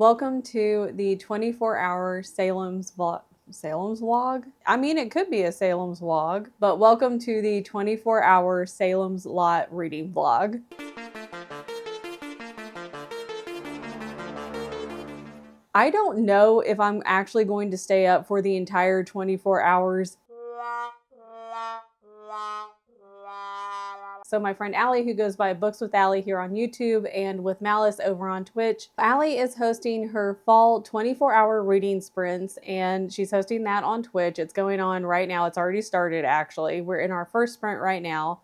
Welcome to the 24-hour Salem's vlog? I mean, it could be a Salem's vlog, but welcome to the 24-hour Salem's Lot reading vlog. I don't know if I'm actually going to stay up for the entire 24 hours. So my friend Allie, who goes by Books with Allie here on YouTube and with Malice over on Twitch, Allie is hosting her fall 24-hour reading sprints, and she's hosting that on Twitch. It's going on right now. It's already started, actually. We're in our first sprint right now.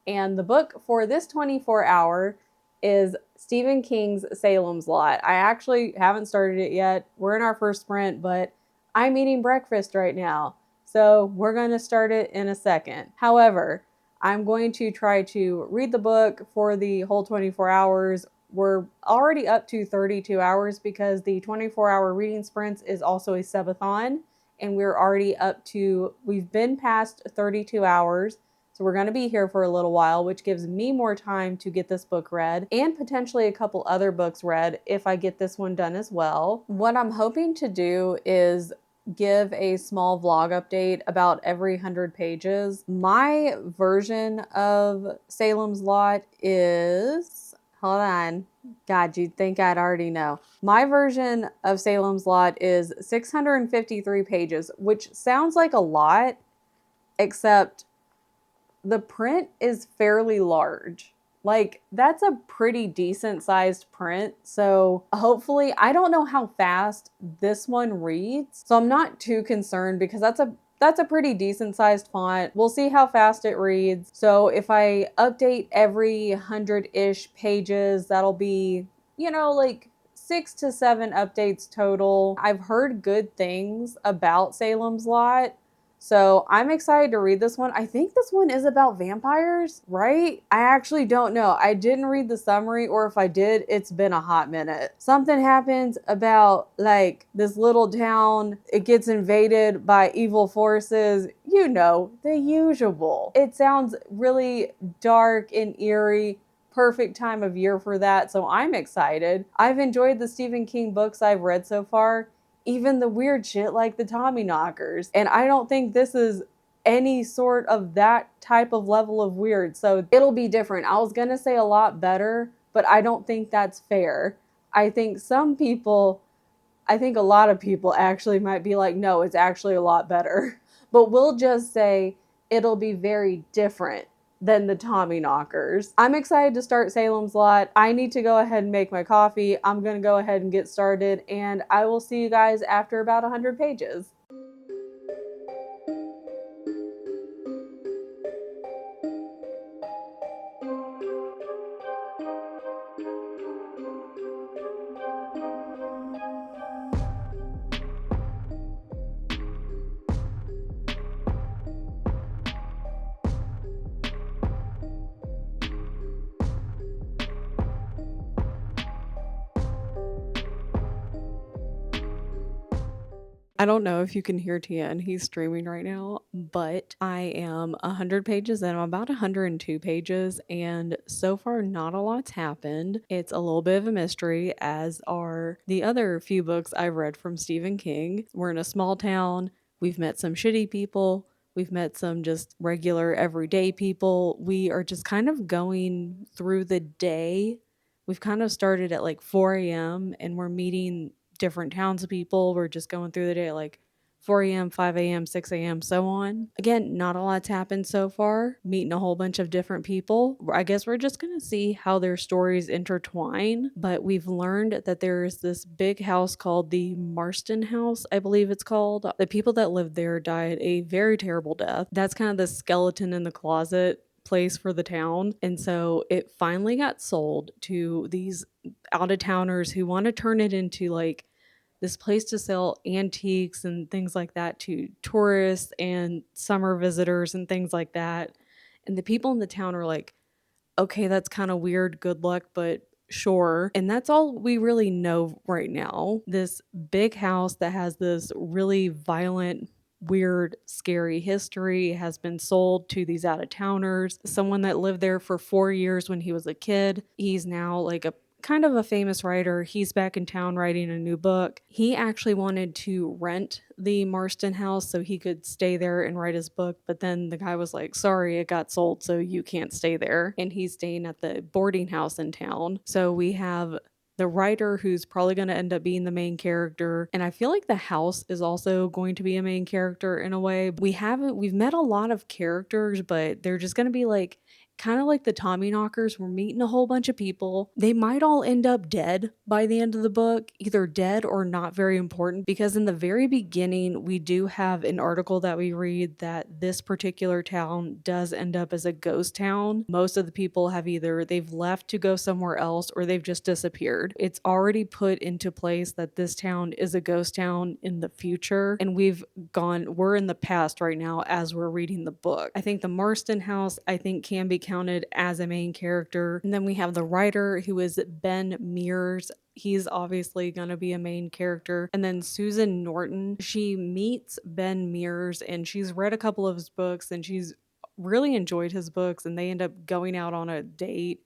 And the book for this 24-hour is Stephen King's Salem's Lot. I actually haven't started it yet. We're in our first sprint, but I'm eating breakfast right now. So we're going to start it in a second. However, I'm going to try to read the book for the whole 24 hours. We're already up to 32 hours because the 24-hour reading sprints is also a subathon, and we're already we've been past 32 hours. So we're going to be here for a little while, which gives me more time to get this book read and potentially a couple other books read if I get this one done as well. What I'm hoping to do is give a small vlog update about every 100 pages. My version of Salem's Lot is, hold on, God, you'd think I'd already know. My version of Salem's Lot is 653 pages, which sounds like a lot, except the print is fairly large. Like, that's a pretty decent sized print. So hopefully, I don't know how fast this one reads. So I'm not too concerned because that's a pretty decent sized font. We'll see how fast it reads. So if I update every 100-ish pages, that'll be, like 6 to 7 updates total. I've heard good things about Salem's Lot. So I'm excited to read this one. I think this one is about vampires, right? I actually don't know. I didn't read the summary, or if I did, it's been a hot minute. Something happens about like this little town. It gets invaded by evil forces. The usual. It sounds really dark and eerie. Perfect time of year for that. So I'm excited. I've enjoyed the Stephen King books I've read so far. Even the weird shit like the Tommyknockers. And I don't think this is any sort of that type of level of weird. So it'll be different. I was gonna say a lot better, but I don't think that's fair. I think a lot of people actually might be like, no, it's actually a lot better. But we'll just say it'll be very different than the Tommyknockers. I'm excited to start Salem's Lot. I need to go ahead and make my coffee. I'm gonna go ahead and get started, and I will see you guys after about 100 pages. I don't know if you can hear Tien. He's streaming right now, but I am 100 pages in. I'm about 102 pages, and so far not a lot's happened. It's a little bit of a mystery, as are the other few books I've read from Stephen King. We're in a small town. We've met some shitty people. We've met some just regular everyday people. We are just kind of going through the day. We've kind of started at like 4 a.m. and we're meeting different townspeople. We're just going through the day at like 4 a.m., 5 a.m., 6 a.m., so on. Again, not a lot's happened so far. Meeting a whole bunch of different people. I guess we're just going to see how their stories intertwine. But we've learned that there's this big house called the Marston House, I believe it's called. The people that lived there died a very terrible death. That's kind of the skeleton in the closet place for the town. And so it finally got sold to these out-of-towners who want to turn it into like this place to sell antiques and things like that to tourists and summer visitors and things like that. And the people in the town are like, okay, that's kind of weird, good luck, but sure. And that's all we really know right now. This big house that has this really violent, weird, scary history has been sold to these out-of-towners. Someone that lived there for 4 years when he was a kid. He's now like a kind of a famous writer. He's back in town writing a new book. He actually wanted to rent the Marston house so he could stay there and write his book, but then the guy was like, sorry, it got sold, so you can't stay there. And he's staying at the boarding house in town. So we have the writer who's probably going to end up being the main character. And I feel like the house is also going to be a main character in a way. We've met a lot of characters, but they're just going to be like, kind of like the Tommyknockers. We're meeting a whole bunch of people. They might all end up dead by the end of the book, either dead or not very important, because in the very beginning, we do have an article that we read that this particular town does end up as a ghost town. Most of the people have either they've left to go somewhere else or they've just disappeared. It's already put into place that this town is a ghost town in the future, and we're in the past right now as we're reading the book. I think the Marston house, can be counted as a main character. And then we have the writer, who is Ben Mears. He's obviously going to be a main character. And then Susan Norton, she meets Ben Mears and she's read a couple of his books and she's really enjoyed his books, and they end up going out on a date.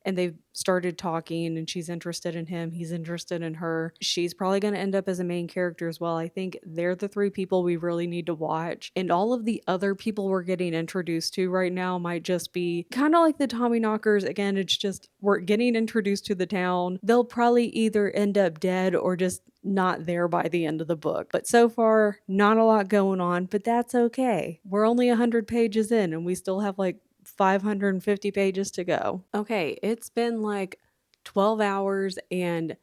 And they've started talking and she's interested in him. He's interested in her. She's probably going to end up as a main character as well. I think they're the three people we really need to watch. And all of the other people we're getting introduced to right now might just be kind of like the Tommyknockers. Again, it's just we're getting introduced to the town. They'll probably either end up dead or just not there by the end of the book. But so far, not a lot going on, but that's okay. We're only 100 pages in and we still have like 550 pages to go. Okay, it's been like 12 hours and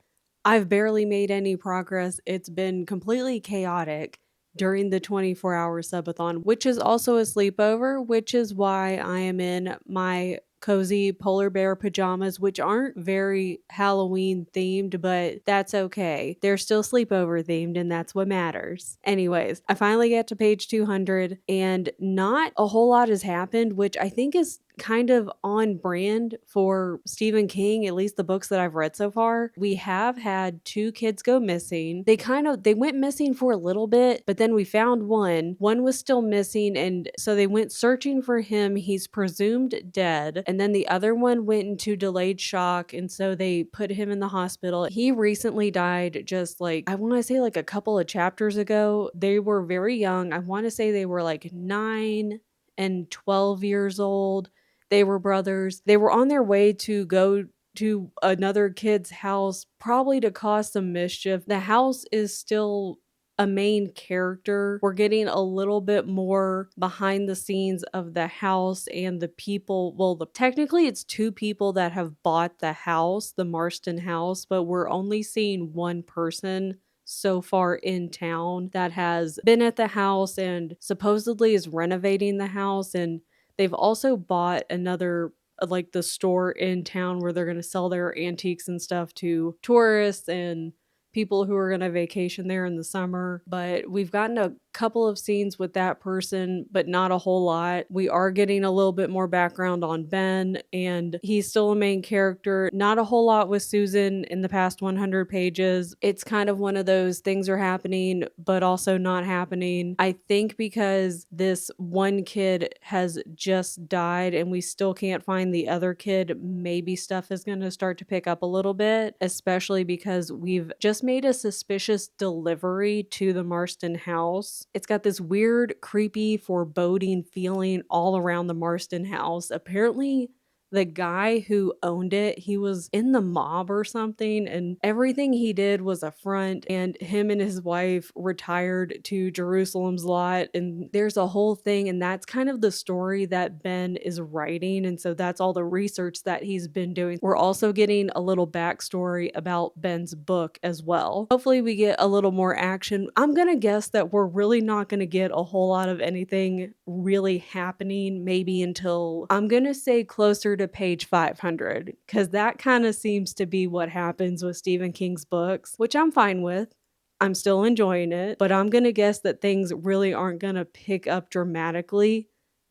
I've barely made any progress. It's been completely chaotic during the 24-hour subathon, which is also a sleepover, which is why I am in my cozy polar bear pajamas, which aren't very Halloween themed, but that's okay. They're still sleepover themed, and that's what matters. Anyways, I finally get to page 200, and not a whole lot has happened, which I think is kind of on brand for Stephen King, at least the books that I've read so far. We have had 2 kids go missing. They went missing for a little bit, but then we found one. One was still missing, and so they went searching for him. He's presumed dead. And then the other one went into delayed shock, and so they put him in the hospital. He recently died just like, I want to say like a couple of chapters ago. They were very young. I want to say they were like 9 and 12 years old. They were brothers. They were on their way to go to another kid's house, probably to cause some mischief. The house is still a main character. We're getting a little bit more behind the scenes of the house and the people. Well, technically it's 2 people that have bought the house, the Marston house, but we're only seeing one person so far in town that has been at the house and supposedly is renovating the house. And they've also bought another, like the store in town where they're going to sell their antiques and stuff to tourists and people who are going to vacation there in the summer. But we've gotten a couple of scenes with that person, but not a whole lot. We are getting a little bit more background on Ben, and he's still a main character. Not a whole lot with Susan in the past 100 pages. It's kind of one of those things are happening, but also not happening. I think because this one kid has just died and we still can't find the other kid, maybe stuff is going to start to pick up a little bit, especially because we've just made a suspicious delivery to the Marston house. It's got this weird, creepy, foreboding feeling all around the Marston house. Apparently, the guy who owned it, he was in the mob or something, and everything he did was a front, and him and his wife retired to Jerusalem's lot, and there's a whole thing, and that's kind of the story that Ben is writing, and so that's all the research that he's been doing. We're also getting a little backstory about Ben's book as well. Hopefully we get a little more action. I'm gonna guess that we're really not gonna get a whole lot of anything really happening, maybe until, I'm gonna say, closer to page 500, because that kind of seems to be what happens with Stephen King's books, which I'm fine with. I'm still enjoying it, but I'm gonna guess that things really aren't gonna pick up dramatically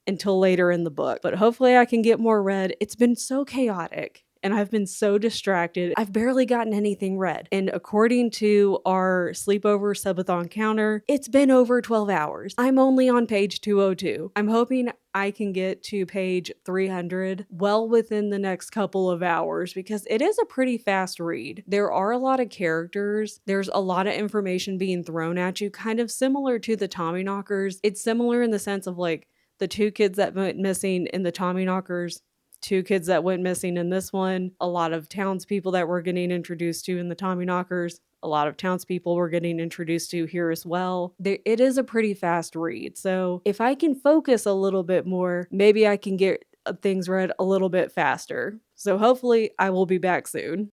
until later in the book. But hopefully I can get more read. It's been so chaotic. and I've been so distracted. I've barely gotten anything read. And according to our sleepover subathon counter, it's been over 12 hours. I'm only on page 202. I'm hoping I can get to page 300 well within the next couple of hours because it is a pretty fast read. There are a lot of characters. There's a lot of information being thrown at you, kind of similar to the Tommyknockers. It's similar in the sense of like the two kids that went missing in the Tommyknockers, two kids that went missing in this one, a lot of townspeople that we're getting introduced to in the Tommyknockers, a lot of townspeople we're getting introduced to here as well. It is a pretty fast read. So if I can focus a little bit more, maybe I can get things read a little bit faster. So hopefully I will be back soon.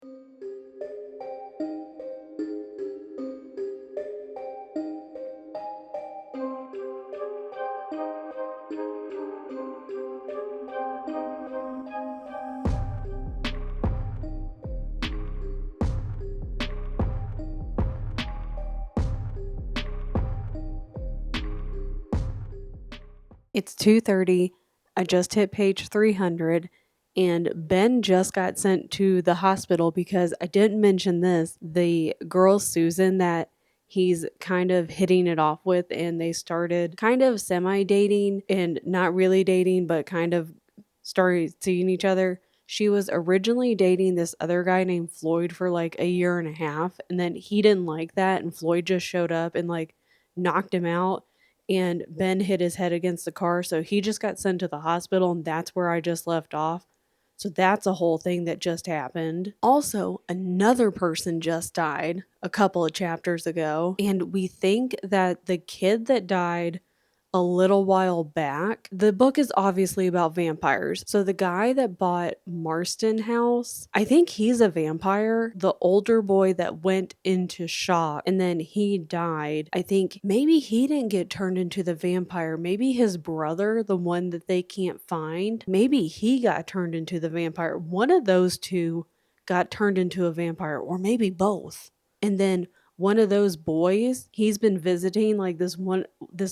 It's 2:30. I just hit page 300 and Ben just got sent to the hospital because I didn't mention this. The girl Susan that he's kind of hitting it off with, and they started kind of semi-dating and not really dating, but kind of started seeing each other. She was originally dating this other guy named Floyd for like a year and a half, and then he didn't like that, and Floyd just showed up and like knocked him out, and Ben hit his head against the car, so he just got sent to the hospital, and that's where I just left off. So that's a whole thing that just happened. Also, another person just died a couple of chapters ago, and we think that the kid that died a little while back, the book is obviously about vampires. So the guy that bought Marston House, I think he's a vampire. The older boy that went into shock and then he died, I think maybe he didn't get turned into the vampire. Maybe his brother, the one that they can't find, maybe he got turned into the vampire. One of those two got turned into a vampire, or maybe both. And then one of those boys, he's been visiting like this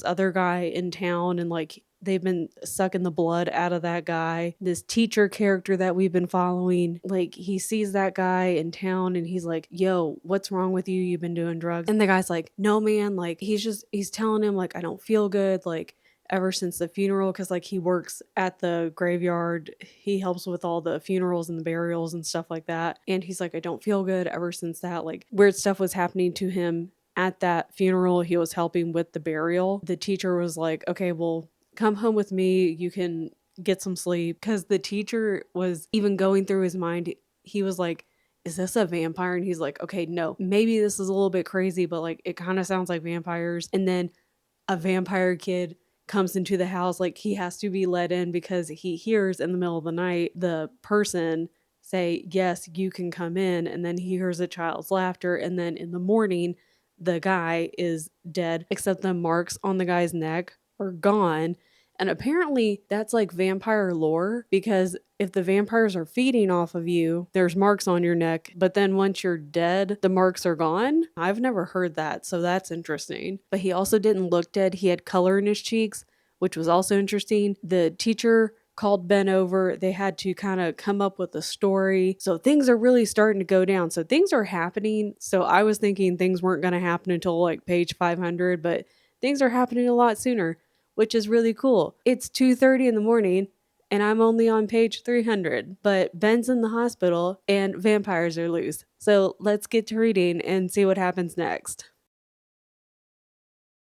other guy in town, and like they've been sucking the blood out of that guy. This teacher character that we've been following, like he sees that guy in town and he's like, yo, what's wrong with you? You've been doing drugs. And the guy's like, no, man, like he's telling him like, I don't feel good. Like ever since the funeral, because like he works at the graveyard, he helps with all the funerals and the burials and stuff like that, and he's like, I don't feel good ever since that, like weird stuff was happening to him at that funeral. He was helping with the burial. The teacher was like, okay, well, come home with me, you can get some sleep, because the teacher was even going through his mind. He was like, is this a vampire? And he's like, okay, no, maybe this is a little bit crazy, but like it kind of sounds like vampires. And then a vampire kid comes into the house, like he has to be let in because he hears in the middle of the night the person say, yes, you can come in, and then he hears a child's laughter, and then in the morning the guy is dead, except the marks on the guy's neck are gone. And apparently that's like vampire lore, because if the vampires are feeding off of you, there's marks on your neck, but then once you're dead, the marks are gone. I've never heard that, so that's interesting. But he also didn't look dead. He had color in his cheeks, which was also interesting. The teacher called Ben over. They had to kind of come up with a story. So things are really starting to go down. So things are happening. So I was thinking things weren't going to happen until like page 500, but things are happening a lot sooner, which is really cool. It's 2:30 in the morning and I'm only on page 300, but Ben's in the hospital and vampires are loose. So let's get to reading and see what happens next.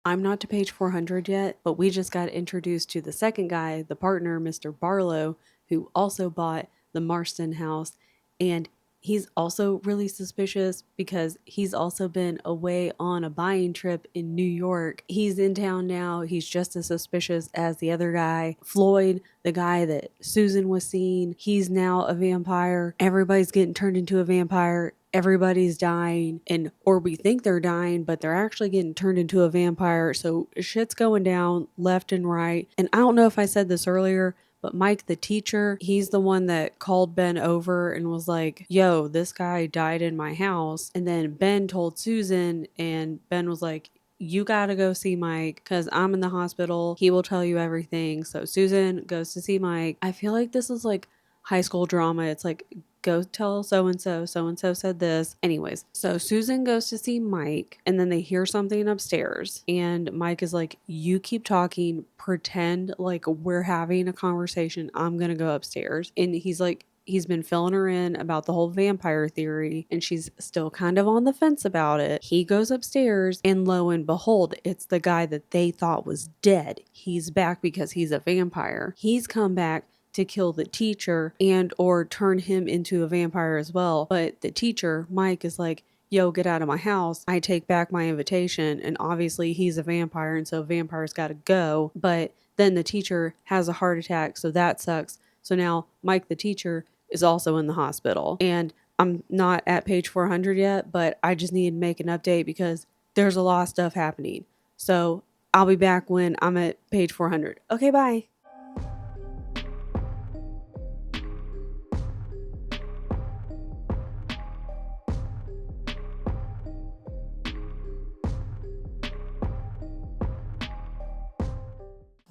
I'm not to page 400 yet, but we just got introduced to the second guy, the partner, Mr. Barlow, who also bought the Marston house, and he's also really suspicious because he's also been away on a buying trip in New York. He's in town now. He's just as suspicious as the other guy. Floyd, the guy that Susan was seeing, he's now a vampire. Everybody's getting turned into a vampire. Everybody's dying, or we think they're dying, but they're actually getting turned into a vampire. So shit's going down left and right. And I don't know if I said this earlier, but Mike, the teacher, he's the one that called Ben over and was like, yo, this guy died in my house. And then Ben told Susan, and Ben was like, you gotta go see Mike because I'm in the hospital. He will tell you everything. So Susan goes to see Mike. I feel like this is like high school drama. It's like go tell so-and-so said this. Anyways, so Susan goes to see Mike, and then they hear something upstairs, and Mike is like, you keep talking, pretend like we're having a conversation, I'm gonna go upstairs. And he's been filling her in about the whole vampire theory, and she's still kind of on the fence about it. He goes upstairs, and lo and behold, it's the guy that they thought was dead. He's back because he's a vampire. He's come back to kill the teacher and or turn him into a vampire as well. But the teacher, Mike, is like, yo, get out of my house. I take back my invitation. And obviously he's a vampire, and so vampires gotta go. But then the teacher has a heart attack, so that sucks. So now Mike, the teacher, is also in the hospital. And I'm not at page 400 yet, but I just need to make an update because there's a lot of stuff happening. So I'll be back when I'm at page 400. Okay, bye.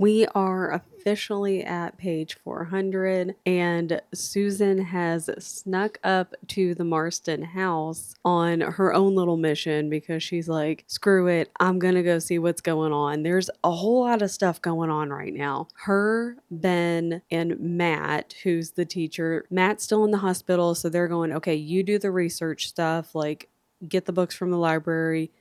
We are officially at page 400, and Susan has snuck up to the Marston house on her own little mission because she's like, screw it, I'm gonna go see what's going on. There's a whole lot of stuff going on right now. Her, Ben, and Matt, who's the teacher, Matt's still in the hospital, so they're going, okay, you do the research stuff, like get the books from the library,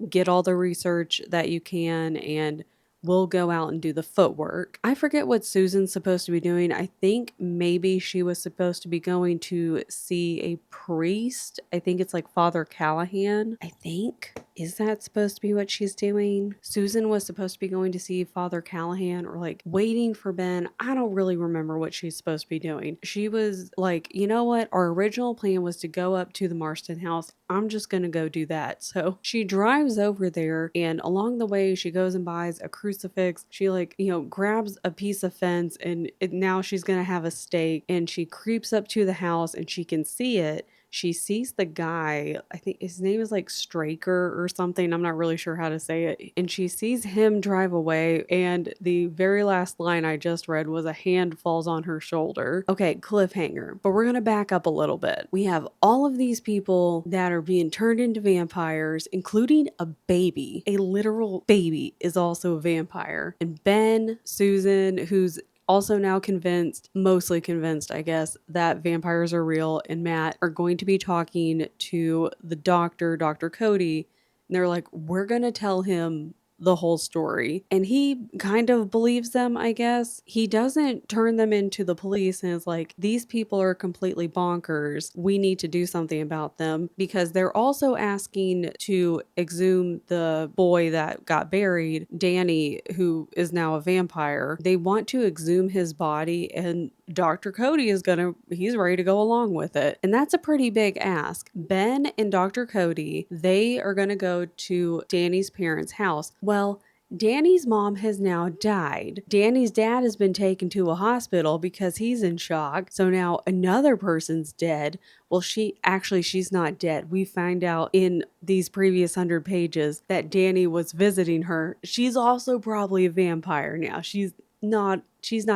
get all the research that you can, and we'll go out and do the footwork. I forget what Susan's supposed to be doing. I think maybe she was supposed to be going to see a priest. I think it's like Father Callahan. I think. Is that supposed to be what she's doing? Susan was supposed to be going to see Father Callahan or like waiting for Ben. I don't really remember what she's supposed to be doing. She was like, you know what? Our original plan was to go up to the Marston house. I'm just going to go do that. So she drives over there, and along the way, she goes and buys a crucifix. She grabs a piece of fence, and now she's going to have a stake, and she creeps up to the house and she can see it. She sees the guy, I think his name is like Straker or something. I'm not really sure how to say it. And she sees him drive away. And the very last line I just read was a hand falls on her shoulder. Okay, cliffhanger. But we're going to back up a little bit. We have all of these people that are being turned into vampires, including a baby. A literal baby is also a vampire. And Ben, Susan, who's also now mostly convinced, I guess, that vampires are real, and Matt are going to be talking to the doctor, Dr. Cody, and they're like, we're going to tell him the whole story. And he kind of believes them, I guess. He doesn't turn them into the police and is like, these people are completely bonkers. We need to do something about them, because they're also asking to exhume the boy that got buried, Danny, who is now a vampire. They want to exhume his body, and Dr. Cody he's ready to go along with it. And that's a pretty big ask. Ben and Dr. Cody, they are going to go to Danny's parents' house. Well, Danny's mom has now died. Danny's dad has been taken to a hospital because he's in shock. So now another person's dead. Well, she's not dead. We find out in these previous 100 pages that Danny was visiting her. She's also probably a vampire now. She's not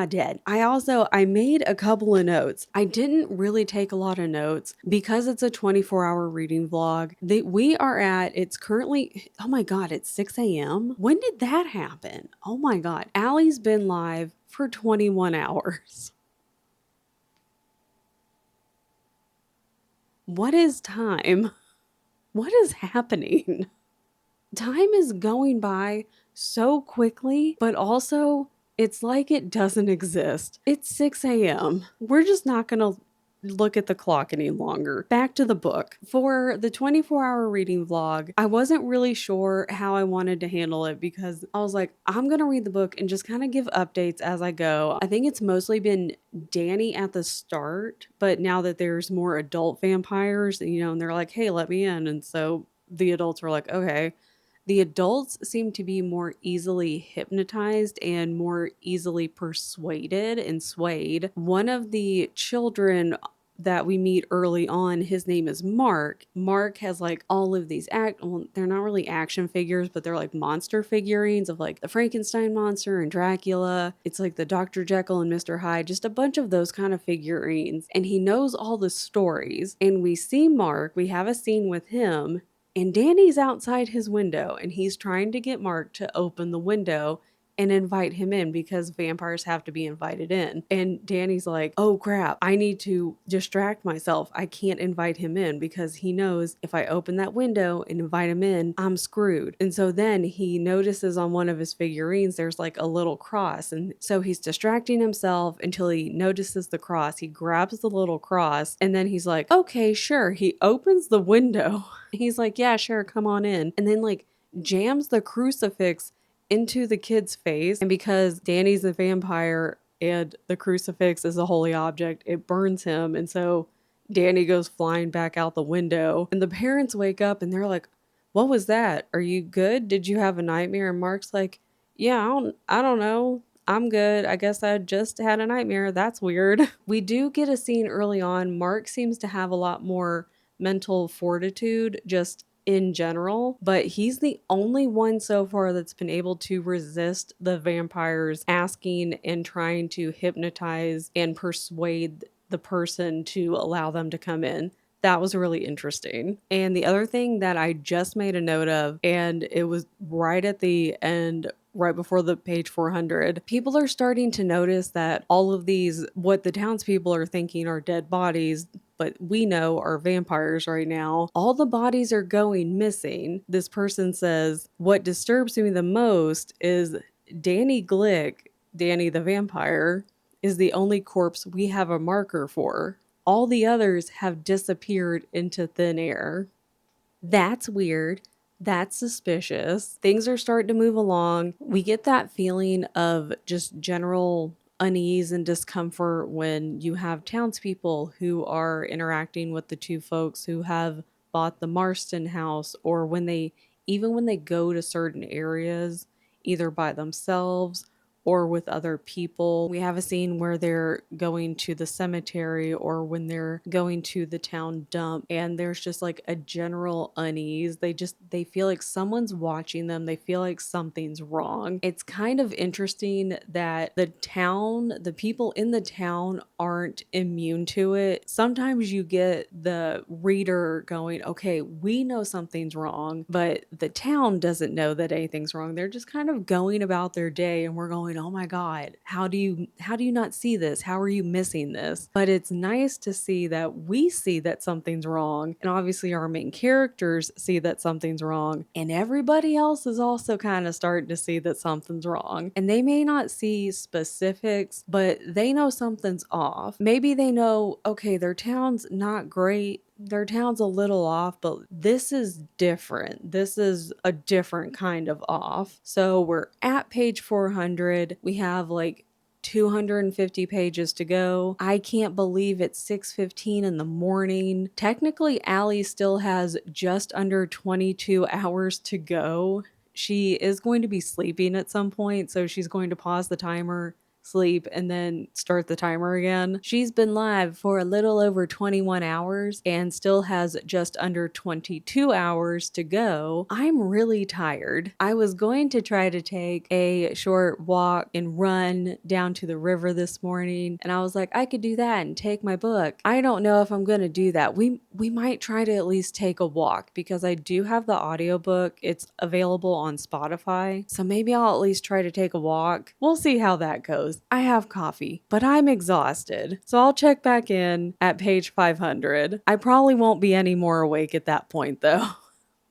dead. I made a couple of notes. I didn't really take a lot of notes because it's a 24-hour reading vlog. It's currently, oh my God, it's 6 a.m. When did that happen? Oh my God. Allie's been live for 21 hours. What is time? What is happening? Time is going by so quickly, but also it's like it doesn't exist. It's 6 a.m. We're just not going to look at the clock any longer. Back to the book. For the 24-hour reading vlog, I wasn't really sure how I wanted to handle it because I was like, I'm going to read the book and just kind of give updates as I go. I think it's mostly been Danny at the start, but now that there's more adult vampires, and they're like, hey, let me in. And so the adults were like, okay. The adults seem to be more easily hypnotized and more easily persuaded and swayed. One of the children that we meet early on, his name is Mark. Mark has like all of these well, they're not really action figures, but they're like monster figurines of like the Frankenstein monster and Dracula. It's like the Dr. Jekyll and Mr. Hyde, just a bunch of those kind of figurines. And he knows all the stories. And we see Mark, we have a scene with him, and Danny's outside his window and he's trying to get Mark to open the window and invite him in because vampires have to be invited in. And Danny's like, oh crap, I need to distract myself. I can't invite him in because he knows if I open that window and invite him in, I'm screwed. And so then he notices on one of his figurines, there's like a little cross. And so he's distracting himself until he notices the cross. He grabs the little cross and then he's like, okay, sure. He opens the window. He's like, yeah, sure, come on in. And then like jams the crucifix into the kid's face. And because Danny's a vampire and the crucifix is a holy object, it burns him. And so Danny goes flying back out the window. And the parents wake up and they're like, what was that? Are you good? Did you have a nightmare? And Mark's like, yeah, I don't know. I'm good. I guess I just had a nightmare. That's weird. We do get a scene early on. Mark seems to have a lot more mental fortitude just in general, but he's the only one so far that's been able to resist the vampires asking and trying to hypnotize and persuade the person to allow them to come in. That was really interesting. And the other thing that I just made a note of, and it was right at the end, right before the page 400, people are starting to notice that all of these, what the townspeople are thinking are dead bodies, but we know are vampires right now. All the bodies are going missing. This person says, what disturbs me the most is Danny Glick, Danny the vampire, is the only corpse we have a marker for. All the others have disappeared into thin air. That's weird. That's suspicious. Things are starting to move along. We get that feeling of just general unease and discomfort when you have townspeople who are interacting with the two folks who have bought the Marston house, or when they go to certain areas, either by themselves or with other people. We have a scene where they're going to the cemetery or when they're going to the town dump, and there's just like a general unease. They feel like someone's watching them. They feel like something's wrong. It's kind of interesting that the people in the town aren't immune to it. Sometimes you get the reader going, okay, we know something's wrong, but the town doesn't know that anything's wrong. They're just kind of going about their day, and we're going, oh my God, how do you not see this? How are you missing this? But it's nice to see that we see that something's wrong. And obviously our main characters see that something's wrong. And everybody else is also kind of starting to see that something's wrong. And they may not see specifics, but they know something's off. Maybe they know, okay, their town's not great. Their town's a little off, but this is different. This is a different kind of off. So we're at page 400. We have like 250 pages to go. I can't believe it's 6:15 in the morning. Technically, Allie still has just under 22 hours to go. She is going to be sleeping at some point, so she's going to pause the timer, sleep, and then start the timer again. She's been live for a little over 21 hours and still has just under 22 hours to go. I'm really tired. I was going to try to take a short walk and run down to the river this morning, and I was like, I could do that and take my book. I don't know if I'm going to do that. We might try to at least take a walk because I do have the audiobook. It's available on Spotify, so maybe I'll at least try to take a walk. We'll see how that goes. I have coffee, but I'm exhausted. So I'll check back in at page 500. I probably won't be any more awake at that point though.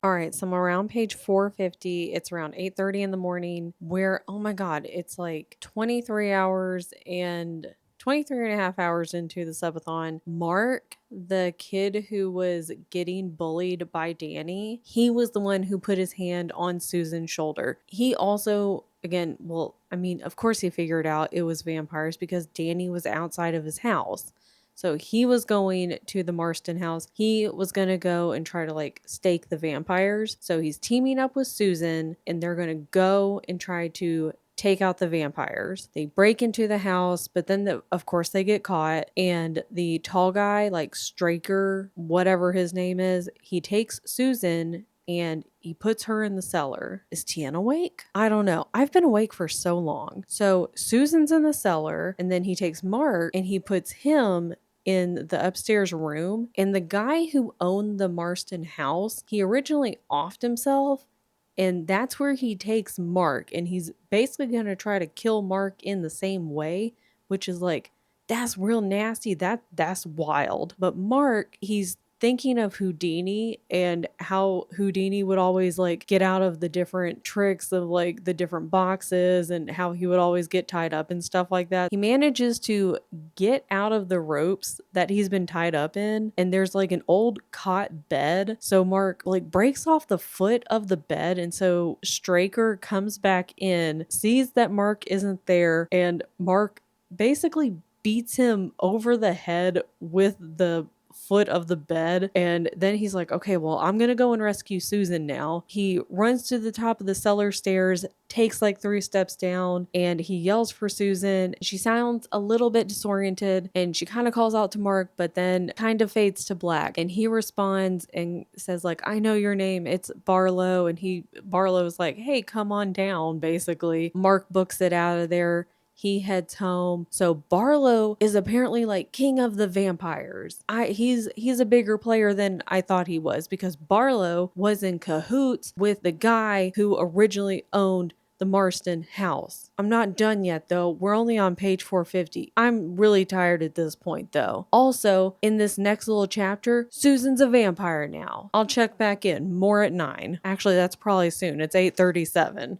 All right, so I'm around page 450. It's around 8:30 in the morning where, oh my God, it's like 23 hours and 23 and a half hours into the subathon. Mark, the kid who was getting bullied by Danny, he was the one who put his hand on Susan's shoulder. He also, again, well, I mean, of course he figured out it was vampires because Danny was outside of his house. So he was going to the Marston house. He was going to go and try to like stake the vampires. So he's teaming up with Susan and they're going to go and try to take out the vampires. They break into the house, but then of course they get caught, and the tall guy, like Straker, whatever his name is, he takes Susan and he puts her in the cellar. Is Tien awake? I don't know. I've been awake for so long. So Susan's in the cellar, and then he takes Mark and he puts him in the upstairs room. And the guy who owned the Marston house, he originally offed himself, and that's where he takes Mark, and he's basically going to try to kill Mark in the same way, which is like, that's real nasty. That's wild. But Mark, he's thinking of Houdini and how Houdini would always like get out of the different tricks of like the different boxes, and how he would always get tied up and stuff like that. He manages to get out of the ropes that he's been tied up in, and there's like an old cot bed. So Mark like breaks off the foot of the bed, and so Straker comes back in, sees that Mark isn't there, and Mark basically beats him over the head with the foot of the bed. And then he's like, okay, well, I'm gonna go and rescue Susan now. He runs to the top of the cellar stairs, takes like 3 steps down, and he yells for Susan. She sounds a little bit disoriented, and she kind of calls out to Mark, but then kind of fades to black, and he responds and says like, I know your name, it's Barlow. And Barlow's like, hey, come on down, basically. Mark books it out of there. He heads home. So Barlow is apparently like king of the vampires. He's a bigger player than I thought he was, because Barlow was in cahoots with the guy who originally owned the Marston house. I'm not done yet though. We're only on page 450. I'm really tired at this point though. Also, in this next little chapter, Susan's a vampire now. I'll check back in. More at 9. Actually, that's probably soon. It's 8:37.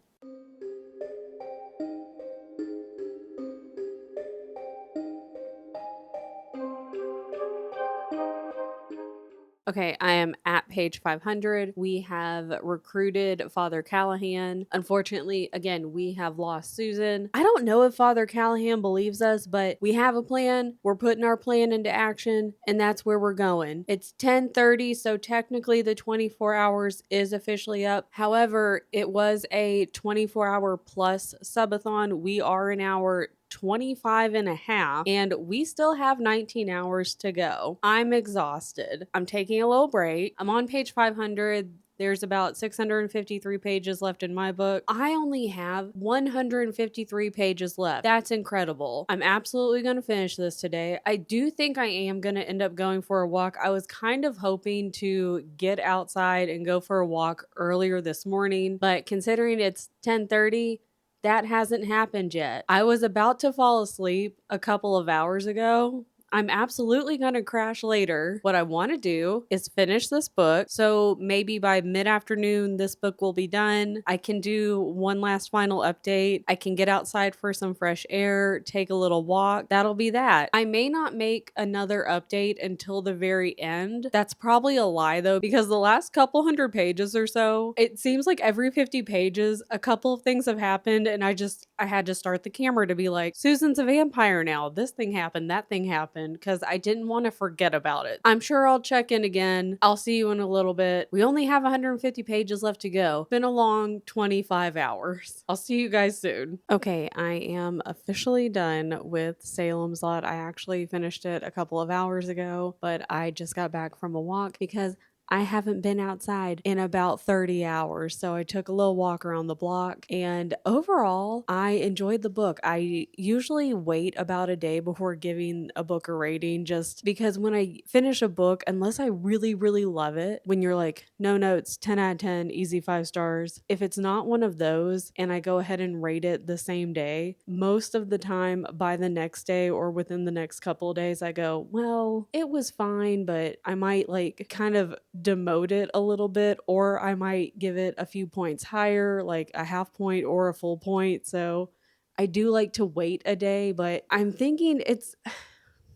Okay, I am at page 500. We have recruited Father Callahan. Unfortunately, again, we have lost Susan. I don't know if Father Callahan believes us, but we have a plan. We're putting our plan into action, and that's where we're going. It's 10:30, so technically the 24 hours is officially up. However, it was a 24-hour plus subathon. We are in hour 25 and a half, and we still have 19 hours to go. I'm exhausted. I'm taking a little break. I'm on page 500. There's about 653 pages left in my book. I only have 153 pages left. That's incredible. I'm absolutely going to finish this today. I do think I am going to end up going for a walk. I was kind of hoping to get outside and go for a walk earlier this morning, but considering it's 10:30, that hasn't happened yet. I was about to fall asleep a couple of hours ago. I'm absolutely going to crash later. What I want to do is finish this book. So maybe by mid-afternoon, this book will be done. I can do one last final update. I can get outside for some fresh air, take a little walk. That'll be that. I may not make another update until the very end. That's probably a lie though, because the last couple hundred pages or so, it seems like every 50 pages, a couple of things have happened, and I had to start the camera to be like, Susan's a vampire now. This thing happened, that thing happened, because I didn't want to forget about it. I'm sure I'll check in again. I'll see you in a little bit. We only have 150 pages left to go. Been a long 25 hours. I'll see you guys soon. Okay, I am officially done with Salem's Lot. I actually finished it a couple of hours ago, but I just got back from a walk because I haven't been outside in about 30 hours. So I took a little walk around the block, and overall, I enjoyed the book. I usually wait about a day before giving a book a rating, just because when I finish a book, unless I really, really love it, when you're like, no notes, 10 out of 10, easy 5 stars. If it's not one of those and I go ahead and rate it the same day, most of the time by the next day or within the next couple of days, I go, well, it was fine, but I might like kind of demote it a little bit, or I might give it a few points higher, like a half point or a full point. So I do like to wait a day, but I'm thinking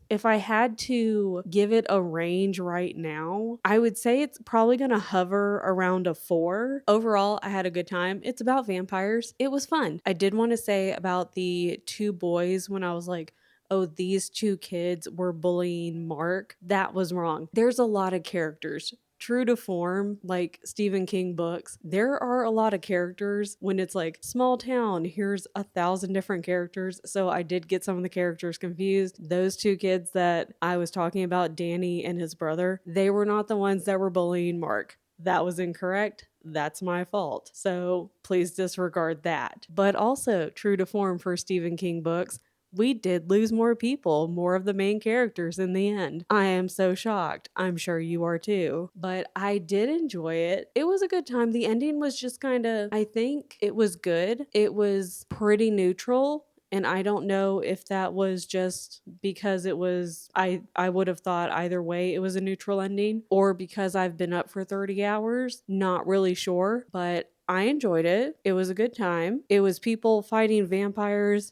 if I had to give it a range right now, I would say it's probably going to hover around a 4. Overall, I had a good time. It's about vampires. It was fun. I did want to say about the 2 boys when I was like, oh, these 2 kids were bullying Mark. That was wrong. There's a lot of characters. true to form, like Stephen King books, there are a lot of characters. When it's like small town, here's 1,000 different characters. So I did get some of the characters confused. Those two kids that I was talking about, Danny and his brother, they were not the ones that were bullying Mark. That was incorrect. That's my fault. So please disregard that. But also, true to form for Stephen King books, we did lose more people, more of the main characters in the end. I am so shocked. I'm sure you are too. But I did enjoy it. It was a good time. The ending was just kind of, I think it was good. It was pretty neutral. And I don't know if that was just because it was, I would have thought either way it was a neutral ending, or because I've been up for 30 hours. Not really sure, but I enjoyed it. It was a good time. It was people fighting vampires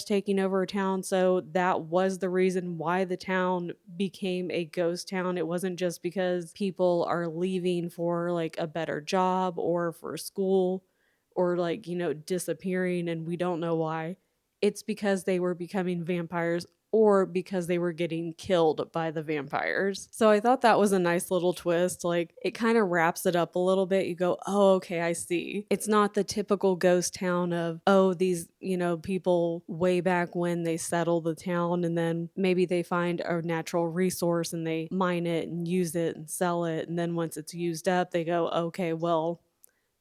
taking over a town. So that was the reason why the town became a ghost town. It wasn't just because people are leaving for like a better job or for school or like, disappearing and we don't know why. It's because they were becoming vampires or because they were getting killed by the vampires. So I thought that was a nice little twist. Like, it kind of wraps it up a little bit. You go, oh, okay, I see. It's not the typical ghost town of, oh, these, people way back when they settle the town and then maybe they find a natural resource and they mine it and use it and sell it. And then once it's used up, they go, okay, well,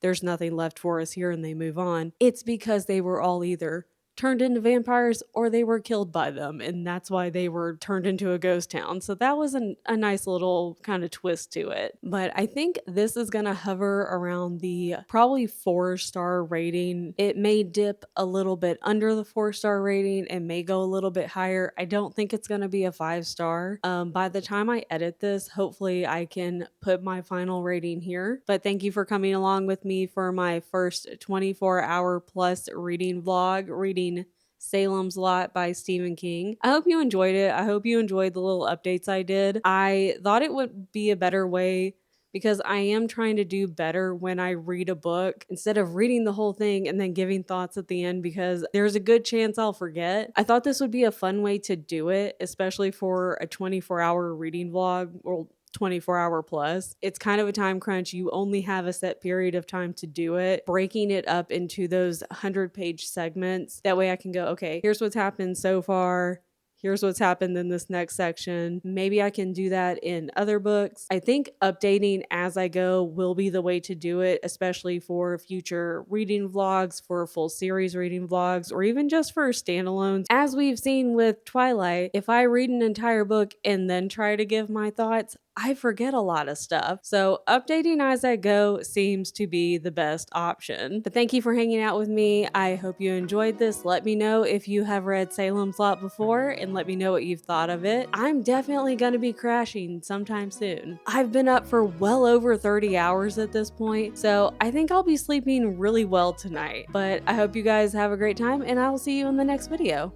there's nothing left for us here, and they move on. It's because they were all either turned into vampires or they were killed by them, and that's why they were turned into a ghost town. So that was a nice little kind of twist to it. But I think this is gonna hover around the probably 4-star rating. It may dip a little bit under the 4-star rating and may go a little bit higher. I don't think it's gonna be a 5-star. By the time I edit this, hopefully I can put my final rating here. But thank you for coming along with me for my first 24-hour plus reading vlog, reading Salem's Lot by Stephen King. I hope you enjoyed it. I hope you enjoyed the little updates I did. I thought it would be a better way because I am trying to do better when I read a book instead of reading the whole thing and then giving thoughts at the end, because there's a good chance I'll forget. I thought this would be a fun way to do it, especially for a 24-hour reading vlog, or 24-hour plus. It's kind of a time crunch. You only have a set period of time to do it. Breaking it up into those 100-page segments. That way I can go, okay, here's what's happened so far. Here's what's happened in this next section. Maybe I can do that in other books. I think updating as I go will be the way to do it, especially for future reading vlogs, for full series reading vlogs, or even just for standalones. As we've seen with Twilight, if I read an entire book and then try to give my thoughts, I forget a lot of stuff. So updating as I go seems to be the best option. But thank you for hanging out with me. I hope you enjoyed this. Let me know if you have read Salem's Lot before and let me know what you've thought of it. I'm definitely going to be crashing sometime soon. I've been up for well over 30 hours at this point, so I think I'll be sleeping really well tonight. But I hope you guys have a great time and I'll see you in the next video.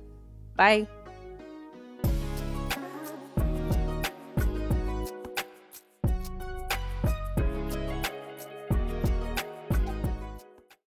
Bye.